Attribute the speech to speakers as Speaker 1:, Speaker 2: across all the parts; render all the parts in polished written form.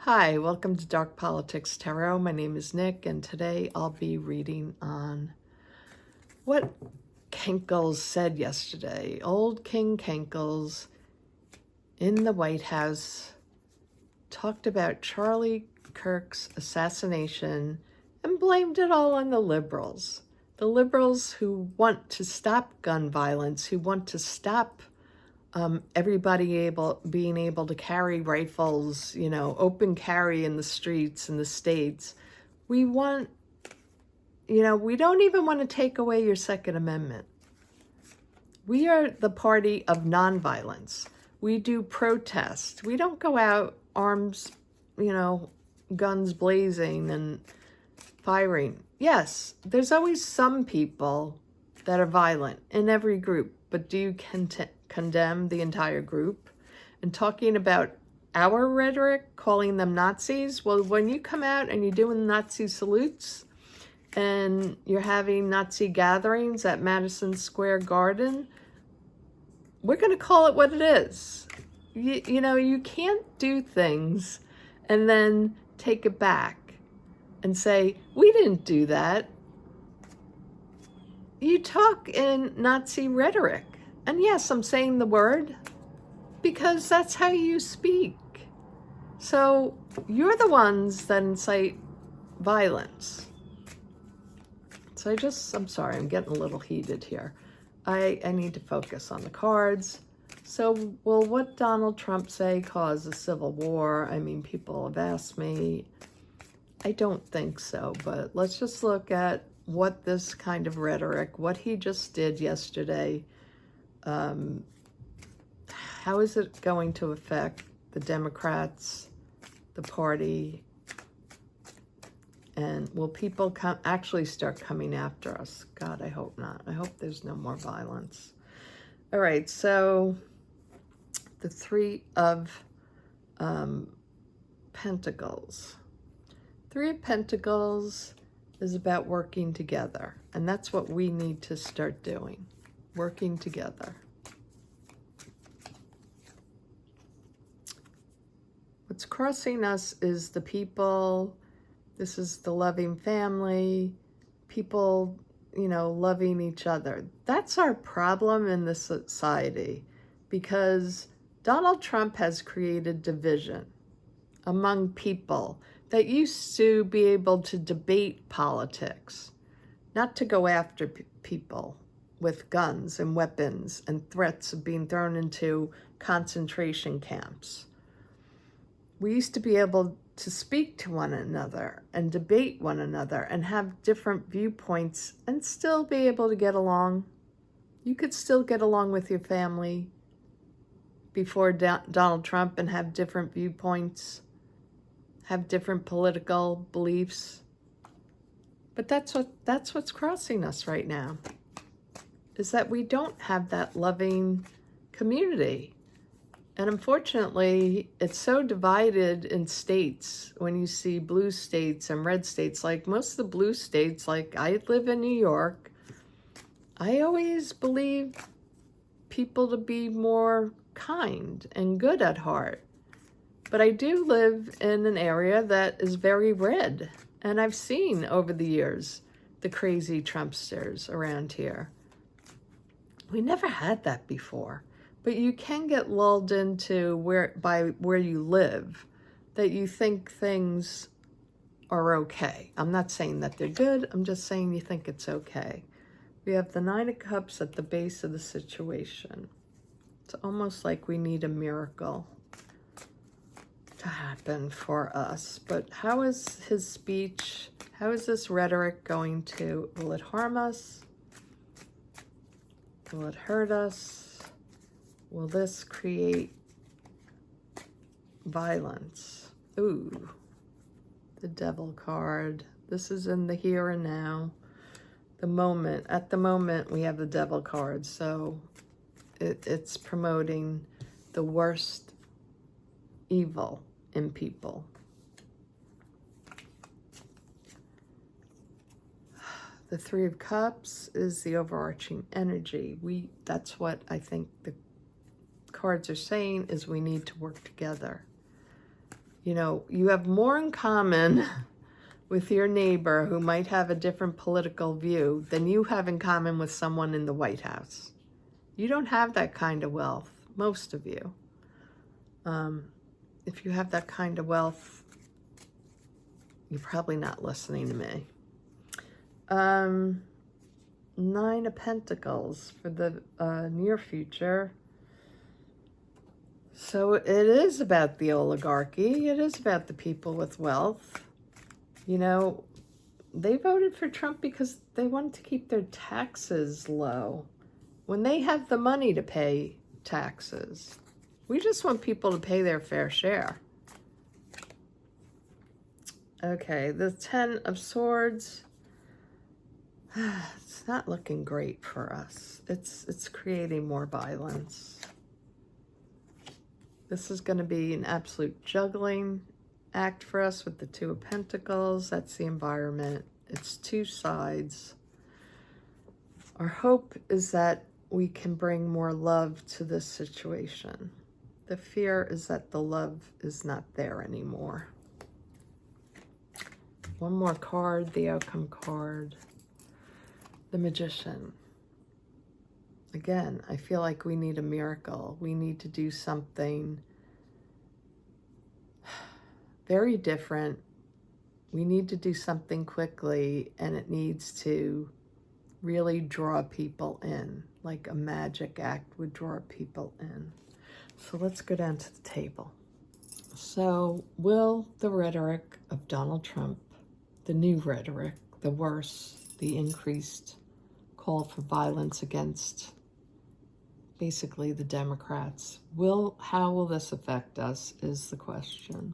Speaker 1: Hi, welcome to Dark Politics Tarot. My name is Nick, and today I'll be reading on what Kenkles said yesterday. Old King Kenkles in the White House talked about Charlie Kirk's assassination and blamed it all on the liberals. The liberals who want to stop gun violence, who want to stop everybody being able to carry rifles, open carry in the streets in the states. We want, we don't even want to take away your Second Amendment. We are the party of nonviolence. We do protest. We don't go out arms, guns blazing and firing. Yes, there's always some people that are violent in every group, but do you condemn the entire group? And talking about our rhetoric, calling them Nazis, well, when you come out and you're doing Nazi salutes and you're having Nazi gatherings at Madison Square Garden, we're going to call it what it is. You can't do things and then take it back and say, we didn't do that. You talk in Nazi rhetoric. And yes, I'm saying the word because that's how you speak. So you're the ones that incite violence. So I'm sorry, I'm getting a little heated here. I need to focus on the cards. So will what Donald Trump say cause a civil war? I mean, people have asked me. I don't think so, but let's just look at what this kind of rhetoric, what he just did yesterday, how is it going to affect the Democrats, the party, and will people actually start coming after us? God, I hope not. I hope there's no more violence. All right, so the Three of Pentacles. Three of Pentacles is about working together, and that's what we need to start doing, working together. What's crossing us is the people. This is the loving family, people, loving each other. That's our problem in this society because Donald Trump has created division among people that used to be able to debate politics, not to go after people with guns and weapons and threats of being thrown into concentration camps. We used to be able to speak to one another and debate one another and have different viewpoints and still be able to get along. You could still get along with your family before Donald Trump and have different viewpoints, have different political beliefs. But that's what's crossing us right now, is that we don't have that loving community. And unfortunately, it's so divided in states when you see blue states and red states. Like most of the blue states, like I live in New York, I always believe people to be more kind and good at heart. But I do live in an area that is very red. And I've seen over the years the crazy Trumpsters around here. We never had that before. But you can get lulled into where you live, that you think things are okay. I'm not saying that they're good. I'm just saying you think it's okay. We have the Nine of Cups at the base of the situation. It's almost like we need a miracle to happen for us. But how is his speech, how is this rhetoric going to, will it harm us? Will it hurt us? Will this create violence? Ooh, the Devil card. This is in the here and now. The moment. At the moment, we have the Devil card. So it's promoting the worst evil in people. The Three of Cups is the overarching energy. That's what I think the cards are saying, is we need to work together. You know, you have more in common with your neighbor who might have a different political view than you have in common with someone in the White House. You don't have that kind of wealth, most of you. If you have that kind of wealth, you're probably not listening to me. 9 of Pentacles for the near future. So it is about the oligarchy. It is about the people with wealth. You know, they voted for Trump because they wanted to keep their taxes low. When they have the money to pay taxes, we just want people to pay their fair share. Okay, the 10 of Swords. It's not looking great for us. It's creating more violence. This is going to be an absolute juggling act for us with the 2 of Pentacles. That's the environment. It's 2 sides. Our hope is that we can bring more love to this situation. The fear is that the love is not there anymore. One more card, the outcome card. The Magician. Again, I feel like we need a miracle. We need to do something very different. We need to do something quickly, and it needs to really draw people in, like a magic act would draw people in. So let's go down to the table. So will the rhetoric of Donald Trump, the new rhetoric, the worse, the increased call for violence against basically the Democrats, how will this affect us is the question.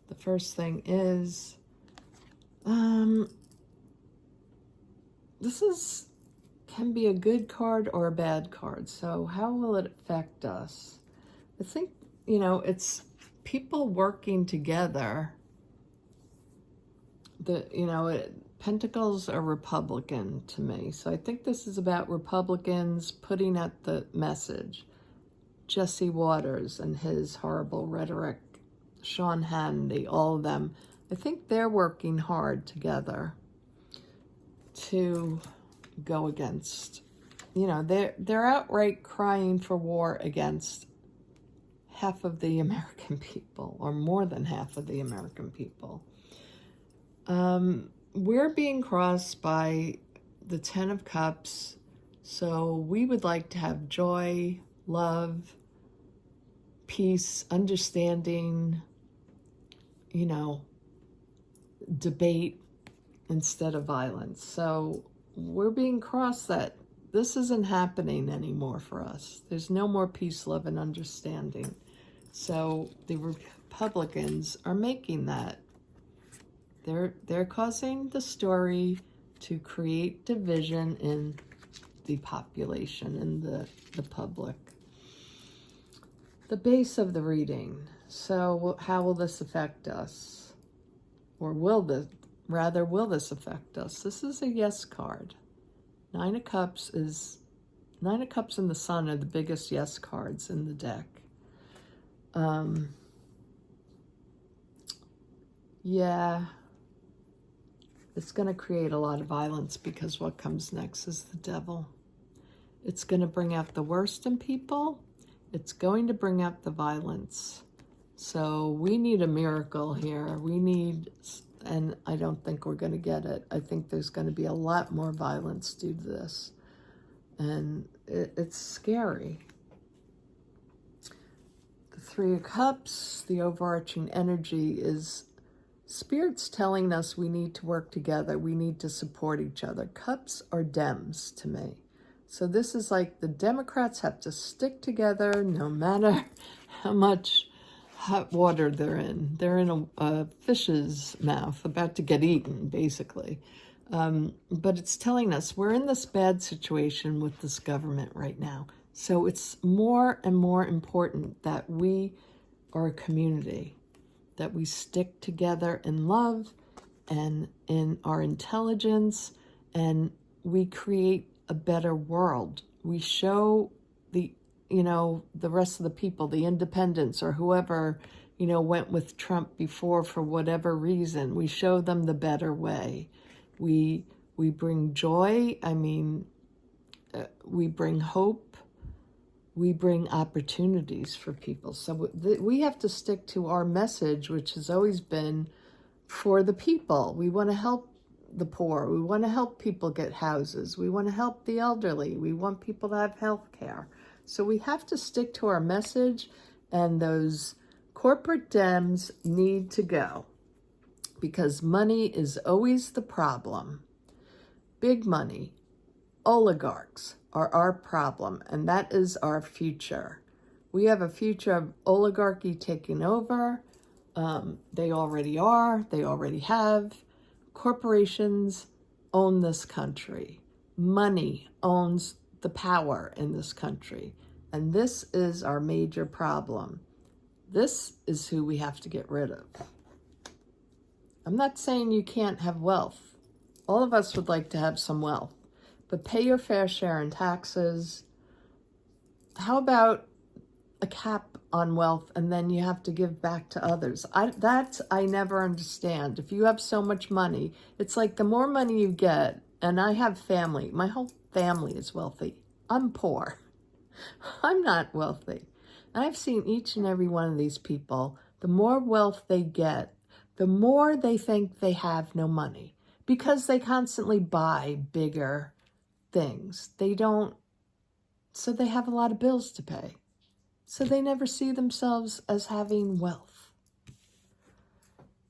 Speaker 1: The first thing is, this can be a good card or a bad card. So how will it affect us? I think, you know, it's people working together. Pentacles are Republican to me. So I think this is about Republicans putting out the message. Jesse Waters and his horrible rhetoric, Sean Hannity, all of them. I think they're working hard together to go against, you know, they're outright crying for war against half of the American people, or more than half of the American people. We're being crossed by the 10 of Cups, so we would like to have joy, love, peace, understanding, you know, debate instead of violence. So we're being crossed that this isn't happening anymore for us. There's no more peace, love, and understanding. So the Republicans are making that. They're causing the story to create division in the population, in the public. The base of the reading. So how will this affect us? Or will this affect us? This is a yes card. 9 of Cups and the Sun are the biggest yes cards in the deck. Yeah, it's going to create a lot of violence because what comes next is the Devil. It's going to bring out the worst in people. It's going to bring out the violence. So we need a miracle here. And I don't think we're going to get it. I think there's going to be a lot more violence due to this. And it's scary. The 3 of Cups, the overarching energy is Spirit's telling us we need to work together. We need to support each other. Cups are Dems to me. So this is like the Democrats have to stick together no matter how much hot water they're in. They're in a fish's mouth, about to get eaten, basically. But it's telling us we're in this bad situation with this government right now. So it's more and more important that we are a community, that we stick together in love and in our intelligence, and we create a better world. We show the rest of the people, the independents or whoever, went with Trump before for whatever reason. We show them the better way. We bring joy. I mean, we bring hope. We bring opportunities for people. So we have to stick to our message, which has always been for the people. We want to help the poor. We want to help people get houses. We want to help the elderly. We want people to have health care. So we have to stick to our message, and those corporate Dems need to go, because money is always the problem. Big money, oligarchs are our problem, and that is our future. We have a future of oligarchy taking over. They already are. They already have. Corporations own this country. Money owns the power in this country. And this is our major problem. This is who we have to get rid of. I'm not saying you can't have wealth. All of us would like to have some wealth. But pay your fair share in taxes. How about a cap on wealth, and then you have to give back to others? I never understand. If you have so much money, it's like the more money you get, and I have family. My whole family is wealthy. I'm poor. I'm not wealthy. I've seen each and every one of these people. The more wealth they get, the more they think they have no money, because they constantly buy bigger things. So they have a lot of bills to pay. So they never see themselves as having wealth.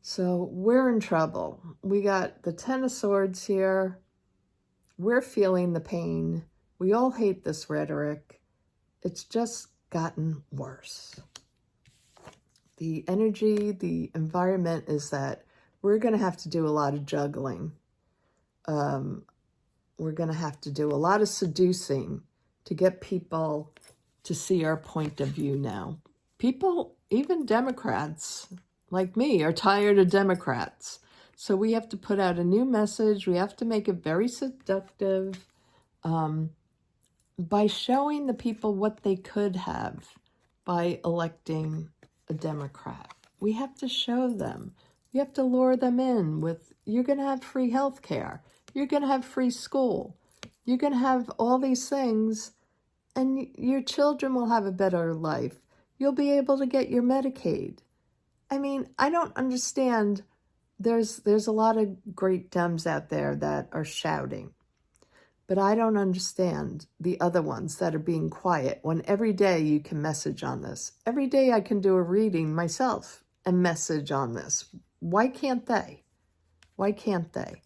Speaker 1: So we're in trouble. We got the Ten of Swords here. We're feeling the pain. We all hate this rhetoric. It's just gotten worse. The energy, the environment is that we're going to have to do a lot of juggling. We're going to have to do a lot of seducing to get people to see our point of view now. People, even Democrats like me, are tired of Democrats. So we have to put out a new message. We have to make it very seductive by showing the people what they could have by electing a Democrat. We have to show them. You have to lure them in with, you're going to have free health care. You're going to have free school. You're going to have all these things, and your children will have a better life. You'll be able to get your Medicaid. I mean, I don't understand. There's a lot of great Dems out there that are shouting, but I don't understand the other ones that are being quiet when every day you can message on this. Every day I can do a reading myself and message on this. Why can't they? Why can't they?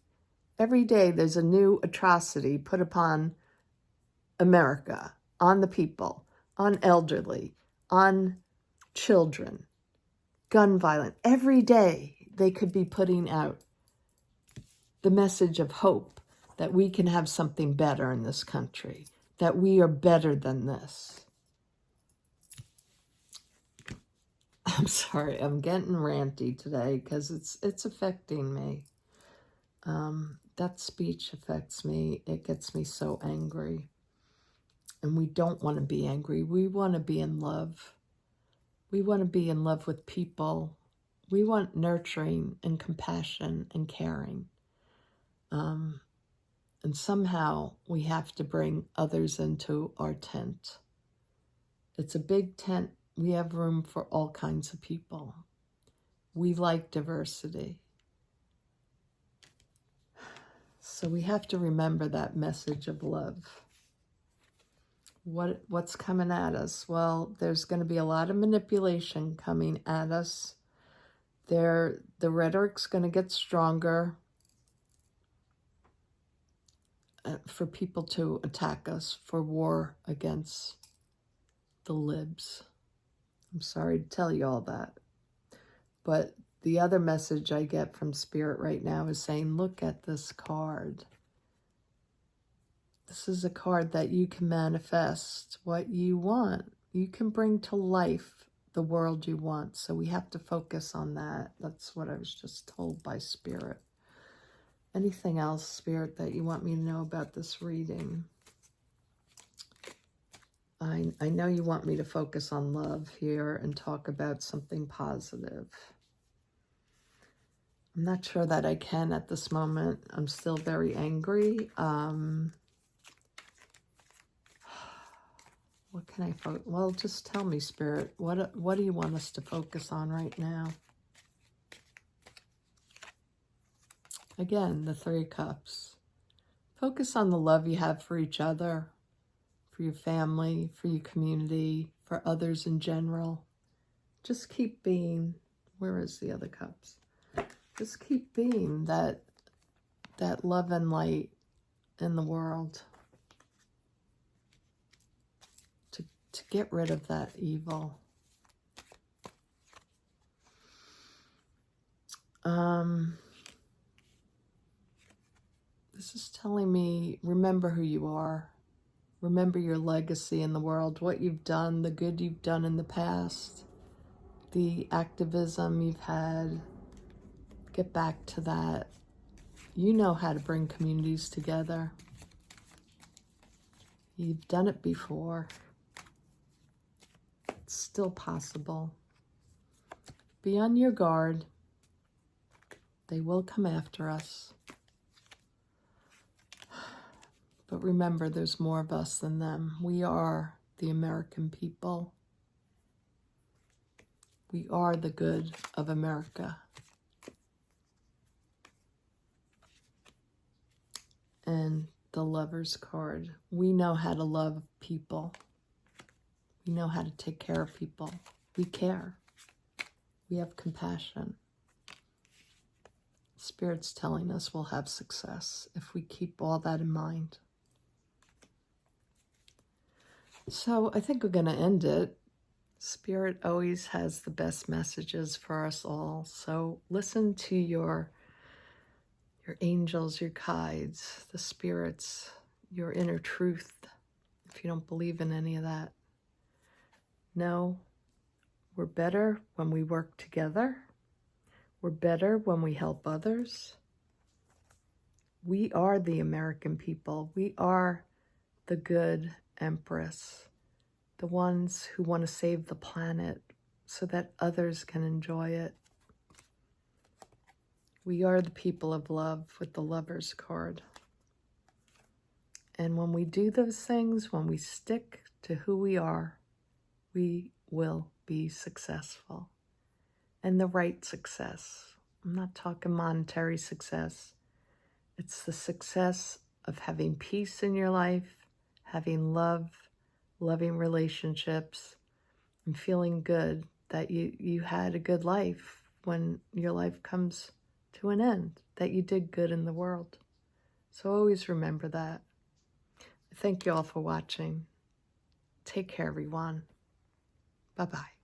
Speaker 1: Every day there's a new atrocity put upon America, on the people, on elderly, on children, gun violence. Every day they could be putting out the message of hope that we can have something better in this country, that we are better than this. I'm sorry, I'm getting ranty today because it's affecting me. That speech affects me. It gets me so angry. And we don't want to be angry. We want to be in love. We want to be in love with people. We want nurturing and compassion and caring. And somehow we have to bring others into our tent. It's a big tent. We have room for all kinds of people. We like diversity. So we have to remember that message of love. What's coming at us? Well, there's going to be a lot of manipulation coming at us. The rhetoric's going to get stronger for people to attack us, for war against the libs. I'm sorry to tell you all that. But the other message I get from Spirit right now is saying, look at this card. This is a card that you can manifest what you want. You can bring to life the world you want. So we have to focus on that. That's what I was just told by Spirit. Anything else, Spirit, that you want me to know about this reading? I know you want me to focus on love here and talk about something positive. I'm not sure that I can at this moment. I'm still very angry. What can I focus? Well, just tell me, Spirit. What do you want us to focus on right now? Again, the Three of Cups. Focus on the love you have for each other, for your family, for your community, for others in general. Just keep being, where is the other cups? Just keep being that love and light in the world. To get rid of that evil. This is telling me, remember who you are. Remember your legacy in the world, what you've done, the good you've done in the past, the activism you've had. Get back to that. You know how to bring communities together. You've done it before. It's still possible. Be on your guard. They will come after us. But remember, there's more of us than them. We are the American people. We are the good of America. And the Lover's card. We know how to love people. We know how to take care of people. We care. We have compassion. Spirit's telling us we'll have success if we keep all that in mind. So I think we're going to end it. Spirit always has the best messages for us all. So listen to your angels, your guides, the spirits, your inner truth. If you don't believe in any of that, no, we're better when we work together. We're better when we help others. We are the American people. We are the good Empress, the ones who want to save the planet so that others can enjoy it. We are the people of love with the Lover's card. And when we do those things, when we stick to who we are, we will be successful. And the right success. I'm not talking monetary success. It's the success of having peace in your life, having love, loving relationships, and feeling good that you had a good life when your life comes to an end, that you did good in the world. So always remember that. Thank you all for watching. Take care, everyone. Bye-bye.